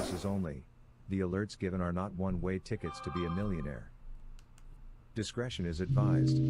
purposes only. The alerts given are not one-way tickets to be a millionaire. Discretion is advised.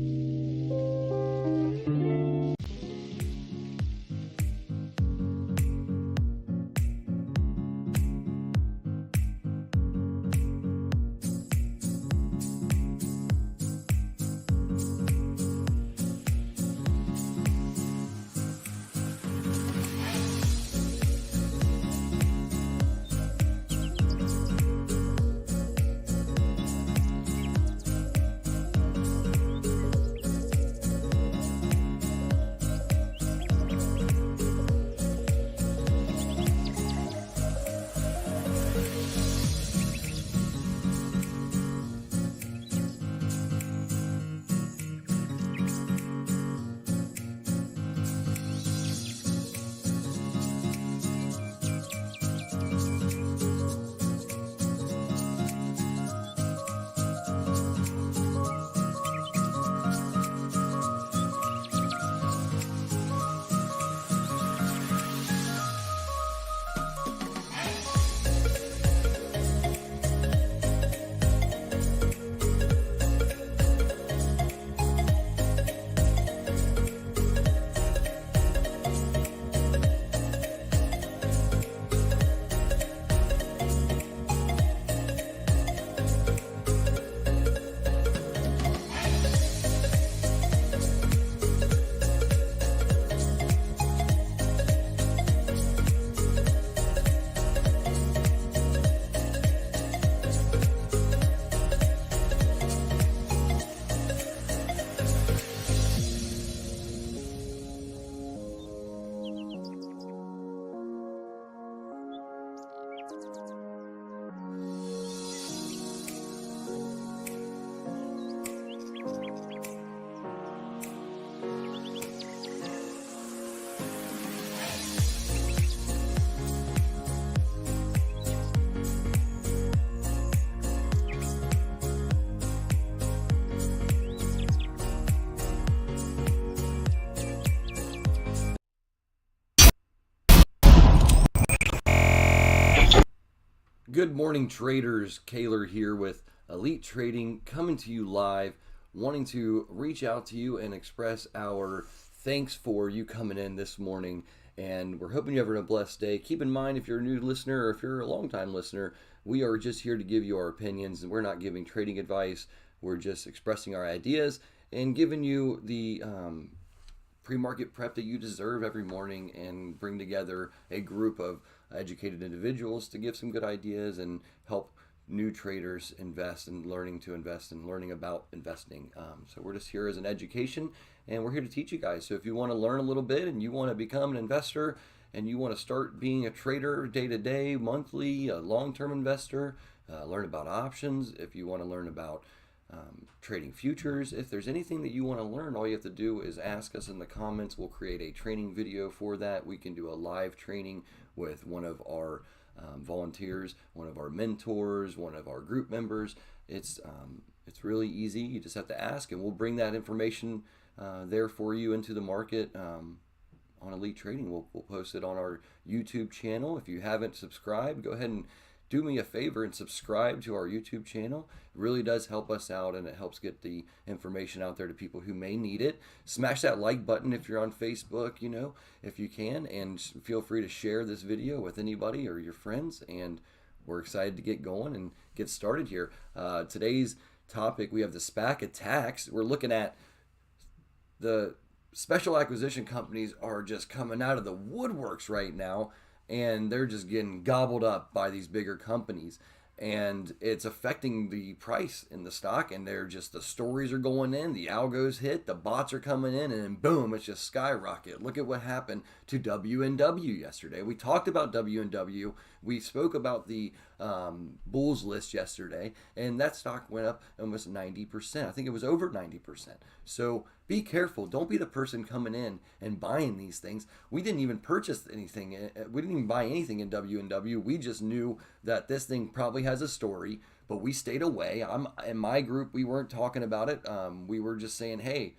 Good morning, traders. Kaler here with Elite Trading, coming to you live, wanting to reach out to you and express our thanks for you coming in this morning. And we're hoping you're having a blessed day. Keep in mind, if you're a new listener or if you're a long-time listener, we are just here to give you our opinions, and we're not giving trading advice. We're just expressing our ideas and giving you the pre-market prep that you deserve every morning, and bring together a group of educated individuals to give some good ideas and help new traders invest and learning to invest and learning about investing. So we're just here as an education, and we're here to teach you guys. So if you want to learn a little bit and you want to become an investor and you want to start being a trader day to day, monthly, a long-term investor, learn about options, if you want to learn about trading futures, if there's anything that you want to learn, all you have to do is ask us in the comments. We'll create a training video for that. We can do a live training with one of our volunteers, one of our mentors, one of our group members. It's really easy. You just have to ask, and we'll bring that information there for you into the market on Elite Trading. We'll post it on our YouTube channel. If you haven't subscribed, go ahead and do me a favor and subscribe to our YouTube channel. It really does help us out, and it helps get the information out there to people who may need it. Smash that like button if you're on Facebook, if you can, and feel free to share this video with anybody or your friends. And we're excited to get going and get started here. Today's topic, we have the SPAC attacks. We're looking at the special acquisition companies are just coming out of the woodworks right now, and they're just getting gobbled up by these bigger companies, and it's affecting the price in the stock. And the stories are going in, the algos hit, the bots are coming in, and then boom, it's just skyrocket. Look at what happened to W&W yesterday. We talked about W&W. We spoke about the Bulls list yesterday, and that stock went up almost 90%. I think it was over 90%. So be careful. Don't be the person coming in and buying these things. We didn't even purchase anything. We didn't even buy anything in W&W. We just knew that this thing probably has a story, but we stayed away. In my group, we weren't talking about it. We were just saying, hey,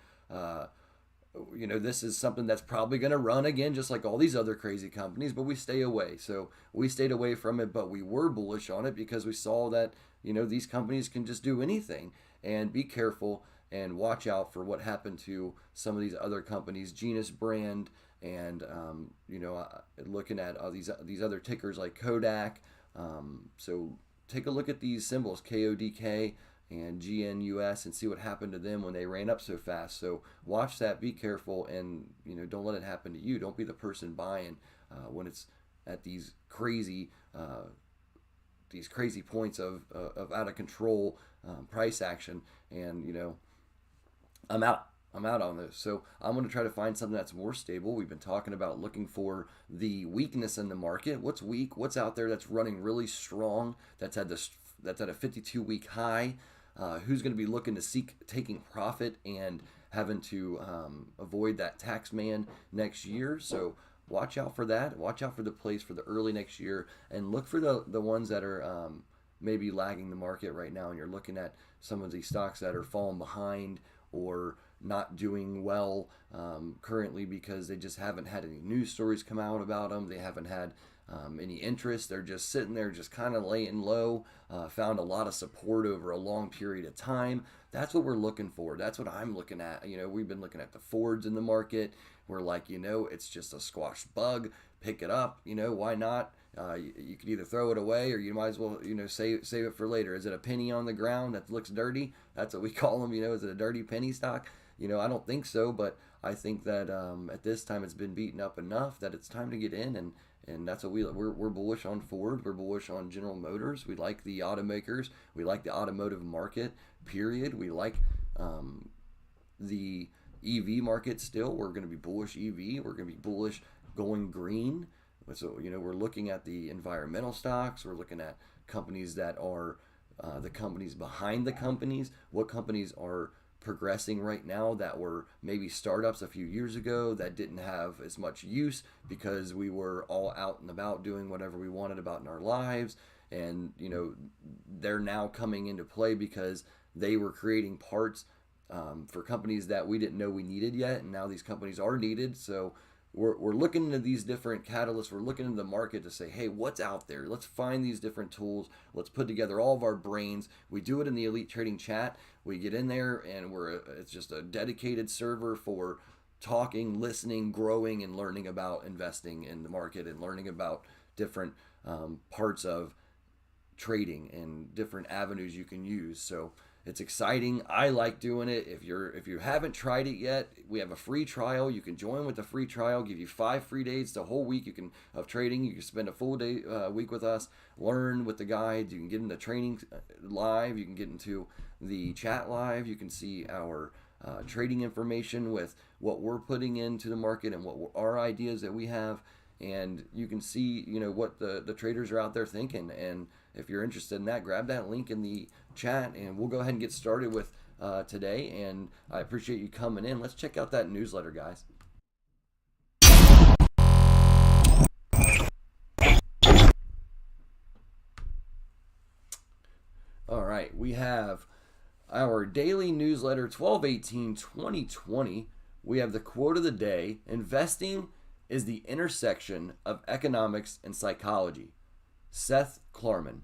this is something that's probably going to run again, just like all these other crazy companies, but we stay away. So we stayed away from it, but we were bullish on it because we saw that, these companies can just do anything. And be careful and watch out for what happened to some of these other companies, Genus Brand, and, looking at these other tickers like Kodak. So take a look at these symbols, KODK and GNUS, and see what happened to them when they ran up so fast. So watch that, be careful, and don't let it happen to you. Don't be the person buying when it's at these crazy points of out of control price action. And I'm out. I'm out on this. So I'm going to try to find something that's more stable. We've been talking about looking for the weakness in the market. What's weak? What's out there that's running really strong? That's at a 52-week high. Who's going to be looking to seek taking profit and having to avoid that tax man next year? So watch out for that. Watch out for the plays for the early next year, and look for the ones that are maybe lagging the market right now. And you're looking at some of these stocks that are falling behind or not doing well currently because they just haven't had any news stories come out about them. They haven't had any interest. They're just sitting there, just kind of laying low. Found a lot of support over a long period of time. That's what we're looking for. That's what I'm looking at. We've been looking at the Fords in the market. We're like, it's just a squash bug. Pick it up. Why not? You could either throw it away or you might as well, save it for later. Is it a penny on the ground that looks dirty? That's what we call them. Is it a dirty penny stock? I don't think so, but I think that at this time it's been beaten up enough that it's time to get in, and that's what we're bullish on Ford. We're bullish on General Motors. We like the automakers. We like the automotive market, period. We like the EV market still. We're going to be bullish EV. We're going to be bullish going green. So, we're looking at the environmental stocks. We're looking at companies that are the companies behind the companies. What companies are progressing right now that were maybe startups a few years ago that didn't have as much use because we were all out and about doing whatever we wanted about in our lives. And, they're now coming into play because they were creating parts for companies that we didn't know we needed yet. And now these companies are needed. So we're looking into these different catalysts. We're looking into the market to say, hey, what's out there? Let's find these different tools. Let's put together all of our brains. We do it in the Elite Trading Chat. We get in there and it's just a dedicated server for talking, listening, growing, and learning about investing in the market and learning about different parts of trading and different avenues you can use. So it's exciting. I like doing it. If you haven't tried it yet, we have a free trial. You can join with a free trial. Give you 5 free days, the whole week of trading. You can spend a full day week with us, learn with the guides. You can get into training live. You can get into the chat live. You can see our trading information with what we're putting into the market and what our ideas that we have. And you can see, what the traders are out there thinking. And if you're interested in that, grab that link in the chat and we'll go ahead and get started with today. And I appreciate you coming in. Let's check out that newsletter, guys. All right, we have our daily newsletter 12/18/2020. We have the quote of the day: investing is the intersection of economics and psychology. Seth Klarman.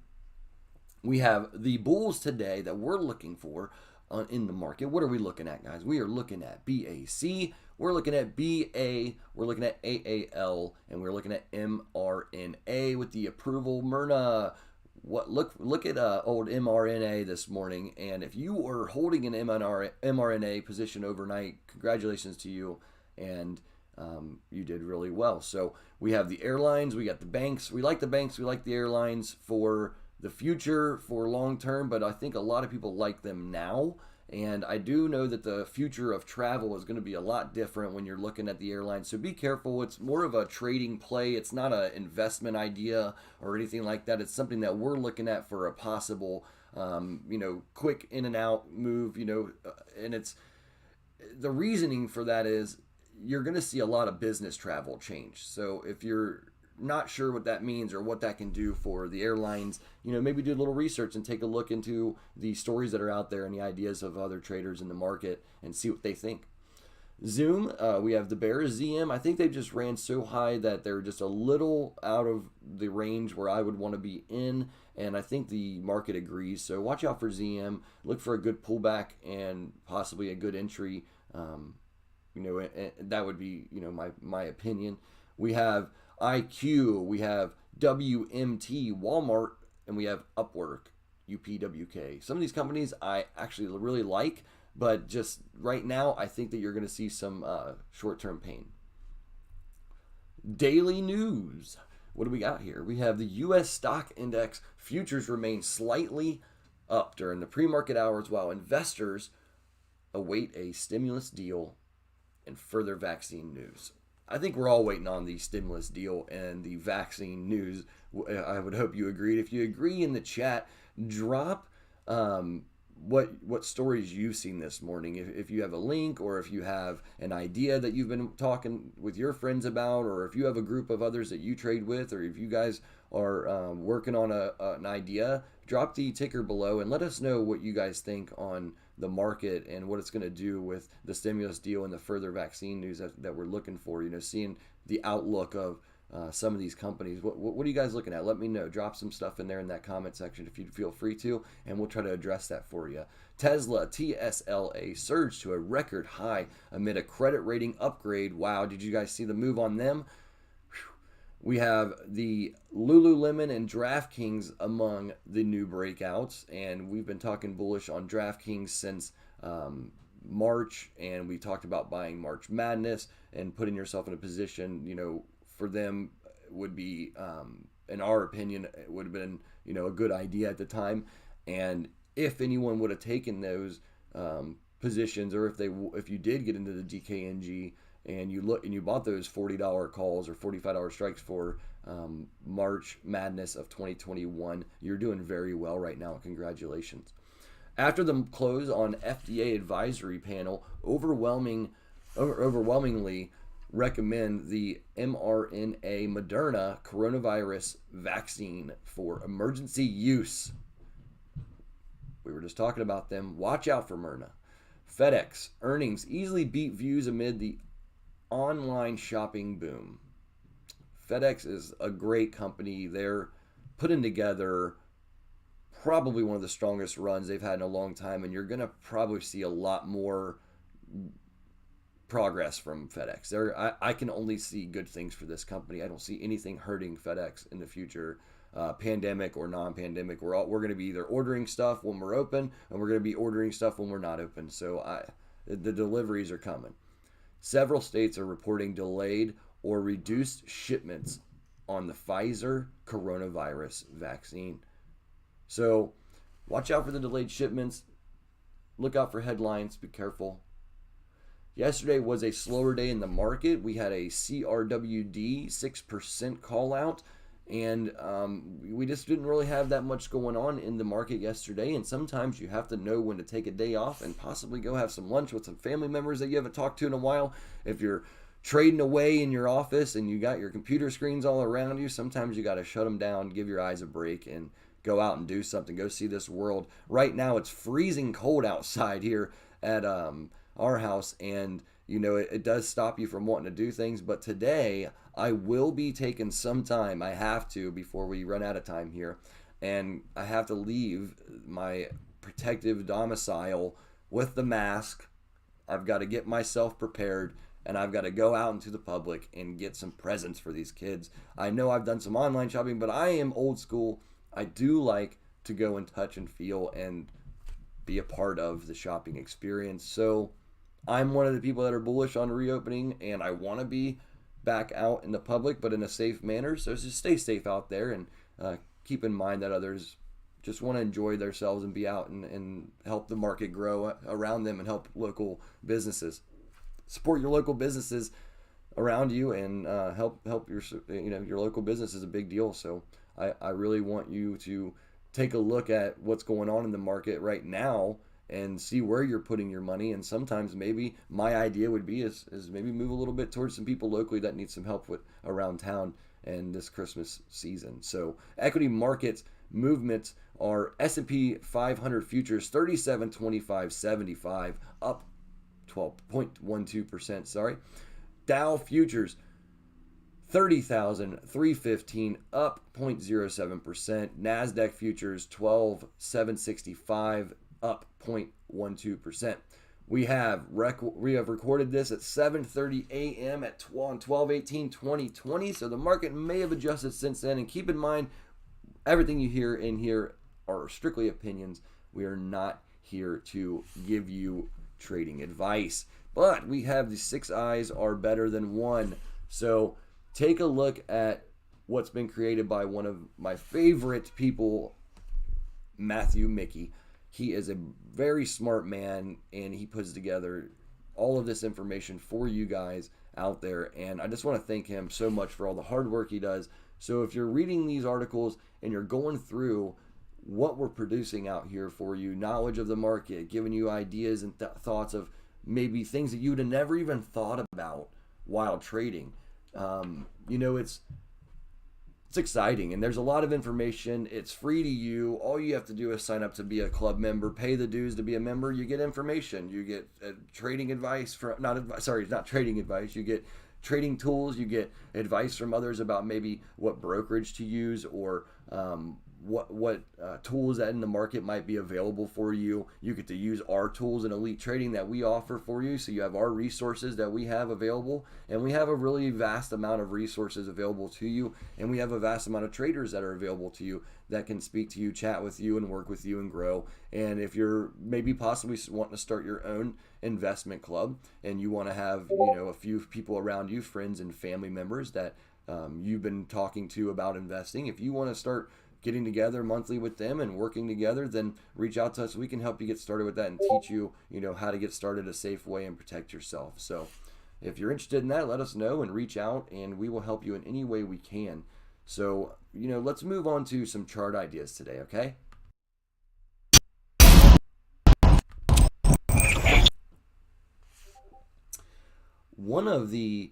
We have the bulls today that we're looking for in the market. What are we looking at, guys? We are looking at BAC, we're looking at BA, we're looking at AAL, and we're looking at mRNA with the approval. Myrna, look at old mRNA this morning, and if you were holding an mRNA position overnight, congratulations to you, and you did really well. So we have the airlines, we got the banks. We like the banks, we like the airlines for the future, for long term, but I think a lot of people like them now. And I do know that the future of travel is going to be a lot different when you're looking at the airlines. So be careful. It's more of a trading play. It's not an investment idea or anything like that. It's something that we're looking at for a possible, quick in and out move, and it's the reasoning for that is you're going to see a lot of business travel change. So if you're not sure what that means or what that can do for the airlines, maybe do a little research and take a look into the stories that are out there and the ideas of other traders in the market and see what they think. Zoom, we have the Bears ZM. I think they just ran so high that they're just a little out of the range where I would want to be in, and I think the market agrees. So watch out for ZM. Look for a good pullback and possibly a good entry. That would be my opinion. We have IQ, we have WMT, Walmart, and we have Upwork, UPWK. Some of these companies I actually really like, but just right now, I think that you're going to see some short-term pain. Daily news. What do we got here? We have the U.S. stock index futures remain slightly up during the pre-market hours while investors await a stimulus deal and further vaccine news. I think we're all waiting on the stimulus deal and the vaccine news. I would hope you agreed. If you agree in the chat, drop what stories you've seen this morning. If you have a link, or if you have an idea that you've been talking with your friends about, or if you have a group of others that you trade with, or if you guys are working on an idea, drop the ticker below and let us know what you guys think on the market and what it's going to do with the stimulus deal and the further vaccine news that we're looking for. Seeing the outlook of some of these companies. What are you guys looking at? Let me know. Drop some stuff in there in that comment section if you feel free to, and we'll try to address that for you. Tesla, TSLA, surged to a record high amid a credit rating upgrade. Wow, did you guys see the move on them? We have the Lululemon and DraftKings among the new breakouts, and we've been talking bullish on DraftKings since March, and we talked about buying March Madness and putting yourself in a position, for them would be, in our opinion, it would have been, a good idea at the time. And if anyone would have taken those positions, or if you did get into the DKNG and you bought those $40 calls or $45 strikes for March Madness of 2021, you're doing very well right now. Congratulations. After the close on FDA advisory panel, overwhelmingly recommend the mRNA Moderna coronavirus vaccine for emergency use. We were just talking about them. Watch out for Myrna. FedEx earnings easily beat views amid the online shopping boom. FedEx is a great company. They're putting together probably one of the strongest runs they've had in a long time, and you're going to probably see a lot more progress from FedEx. I can only see good things for this company. I don't see anything hurting FedEx in the future, pandemic or non-pandemic. We're going to be either ordering stuff when we're open, and we're going to be ordering stuff when we're not open. So the deliveries are coming. Several states are reporting delayed or reduced shipments on the Pfizer coronavirus vaccine. So watch out for the delayed shipments. Look out for headlines. Be careful. Yesterday was a slower day in the market. We had a CRWD 6% call out, and we just didn't really have that much going on in the market yesterday. And sometimes you have to know when to take a day off and possibly go have some lunch with some family members that you haven't talked to in a while. If you're trading away in your office and you got your computer screens all around you, sometimes you got to shut them down, give your eyes a break, and go out and do something. Go see this world. Right now it's freezing cold outside here at our house, and it does stop you from wanting to do things. But today I will be taking some time. I have to, before we run out of time here, and I have to leave my protective domicile with the mask. I've got to get myself prepared, and I've got to go out into the public and get some presents for these kids. I know I've done some online shopping, but I am old school. I do like to go and touch and feel and be a part of the shopping experience. So I'm one of the people that are bullish on reopening, and I want to be back out in the public, but in a safe manner. So just stay safe out there, and keep in mind that others just want to enjoy themselves and be out and help the market grow around them and help local businesses. Support your local businesses around you, and help your local business is a big deal. So I really want you to take a look at what's going on in the market right now and see where you're putting your money. And sometimes maybe my idea would be is maybe move a little bit towards some people locally that need some help with around town and this Christmas season. So equity markets movements are S&P 500 futures 37.2575 up 12.12%, sorry. Dow futures 30,315, up 0.07%. NASDAQ futures 12,765, up 0.12%. We have recorded this at 7:30 a.m. on 12/18/2020, so the market may have adjusted since then. And keep in mind, everything you hear in here are strictly opinions. We are not here to give you trading advice, but we have the 6 eyes are better than one. So take a look at what's been created by one of my favorite people, Matthew Mickey. He is a very smart man, and he puts together all of this information for you guys out there. And I just want to thank him so much for all the hard work he does. So if you're reading these articles and you're going through what we're producing out here for you, knowledge of the market, giving you ideas and thoughts of maybe things that you would have never even thought about while trading, it's exciting, and there's a lot of information. It's free to you. All you have to do is sign up to be a club member, pay the dues to be a member. You get information. You get trading advice from not trading advice. You get trading tools. You get advice from others about maybe what brokerage to use, or what tools that in the market might be available for you. You get to use our tools in Elite Trading that we offer for you. So you have our resources that we have available, and we have a really vast amount of resources available to you, and we have a vast amount of traders that are available to you that can speak to you, chat with you, and work with you and grow. And if you're maybe possibly wanting to start your own investment club, and you want to have a few people around you, friends and family members that you've been talking to about investing, if you want to start getting together monthly with them and working together, then reach out to us. We can help you get started with that and teach you, how to get started a safe way and protect yourself. So if you're interested in that, let us know and reach out, and we will help you in any way we can. So, let's move on to some chart ideas today, okay? One of the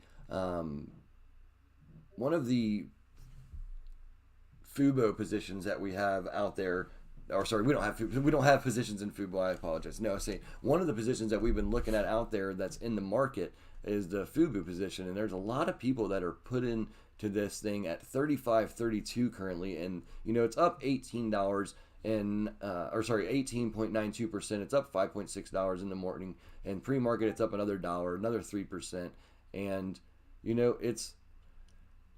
FUBO positions that we have out there, or sorry, we don't have positions in FUBO. I apologize. No, I say one of the positions that we've been looking at out there that's in the market is the FUBO position, and there's a lot of people that are put into this thing at 35.32 currently, and it's up $18 and 18.92%. It's up $5.6 in the morning, and pre-market it's up another dollar, another 3%, and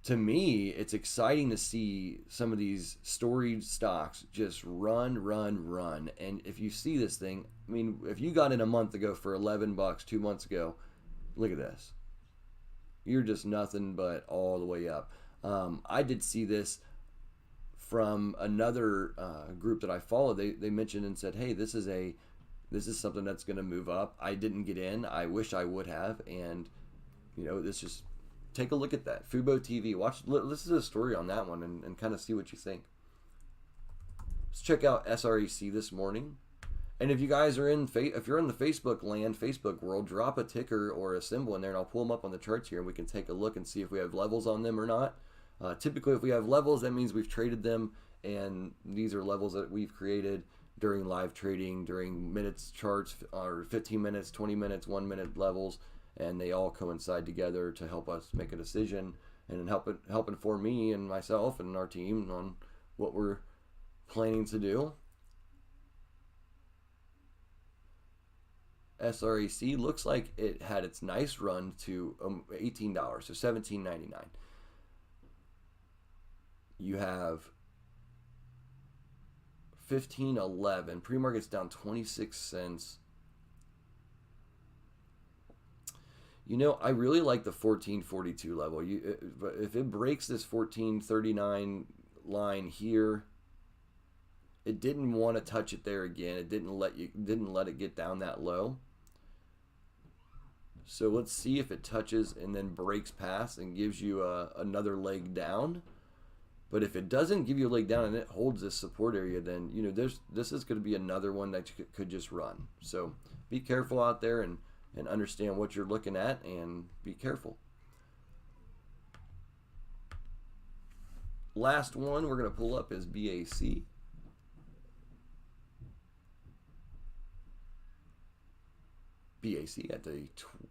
to me, it's exciting to see some of these storied stocks just run. And if you see this thing, if you got in a month ago for $11 2 months ago, look at this. You're just nothing but all the way up. I did see this from another group that I follow. They mentioned and said, hey, this is something that's going to move up. I didn't get in. I wish I would have. And, this just... Take a look at that. FUBO TV. Listen to the story on that one and kind of see what you think. Let's check out SREC this morning. And if you guys are if you're in the Facebook land, Facebook world, drop a ticker or a symbol in there, and I'll pull them up on the charts here, and we can take a look and see if we have levels on them or not. Typically, if we have levels, that means we've traded them, and these are levels that we've created during live trading, during minutes charts, or 15 minutes, 20 minutes, 1 minute levels. And they all coincide together to help us make a decision and help inform me and myself and our team on what we're planning to do. SREC looks like it had its nice run to $18, so $17.99. You have 15.11. Pre-market's down 26 cents. I really like the 14.42 level. But if it breaks this 14.39 line here, it didn't want to touch it there again. It didn't let it get down that low. So let's see if it touches and then breaks past and gives you another leg down. But if it doesn't give you a leg down and it holds this support area, then this is going to be another one that could just run. So be careful out there and understand what you're looking at and be careful. Last one we're going to pull up is BAC. BAC at the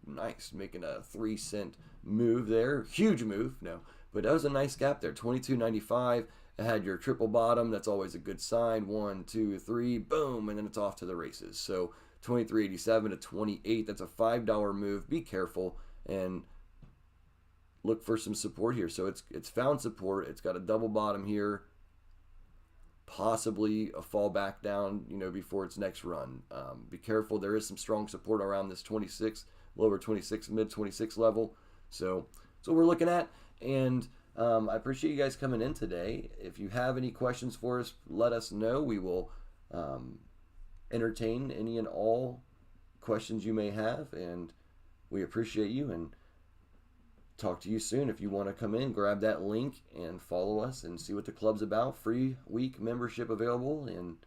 nice, making a 3-cent move there. Huge move, no, but that was a nice gap there. 22.95. It had your triple bottom. That's always a good sign. 1, 2, 3, boom, and then it's off to the races. So 23.87 to 28. That's a $5 move. Be careful and look for some support here. So it's found support. It's got a double bottom here, possibly a fall back down, before its next run. Be careful. There is some strong support around this 26, lower 26, mid 26 level. So that's what we're looking at. And I appreciate you guys coming in today. If you have any questions for us, let us know. We will entertain any and all questions you may have, and we appreciate you and talk to you soon. If you want to come in, grab that link and follow us and see what the club's about. Free week membership available, and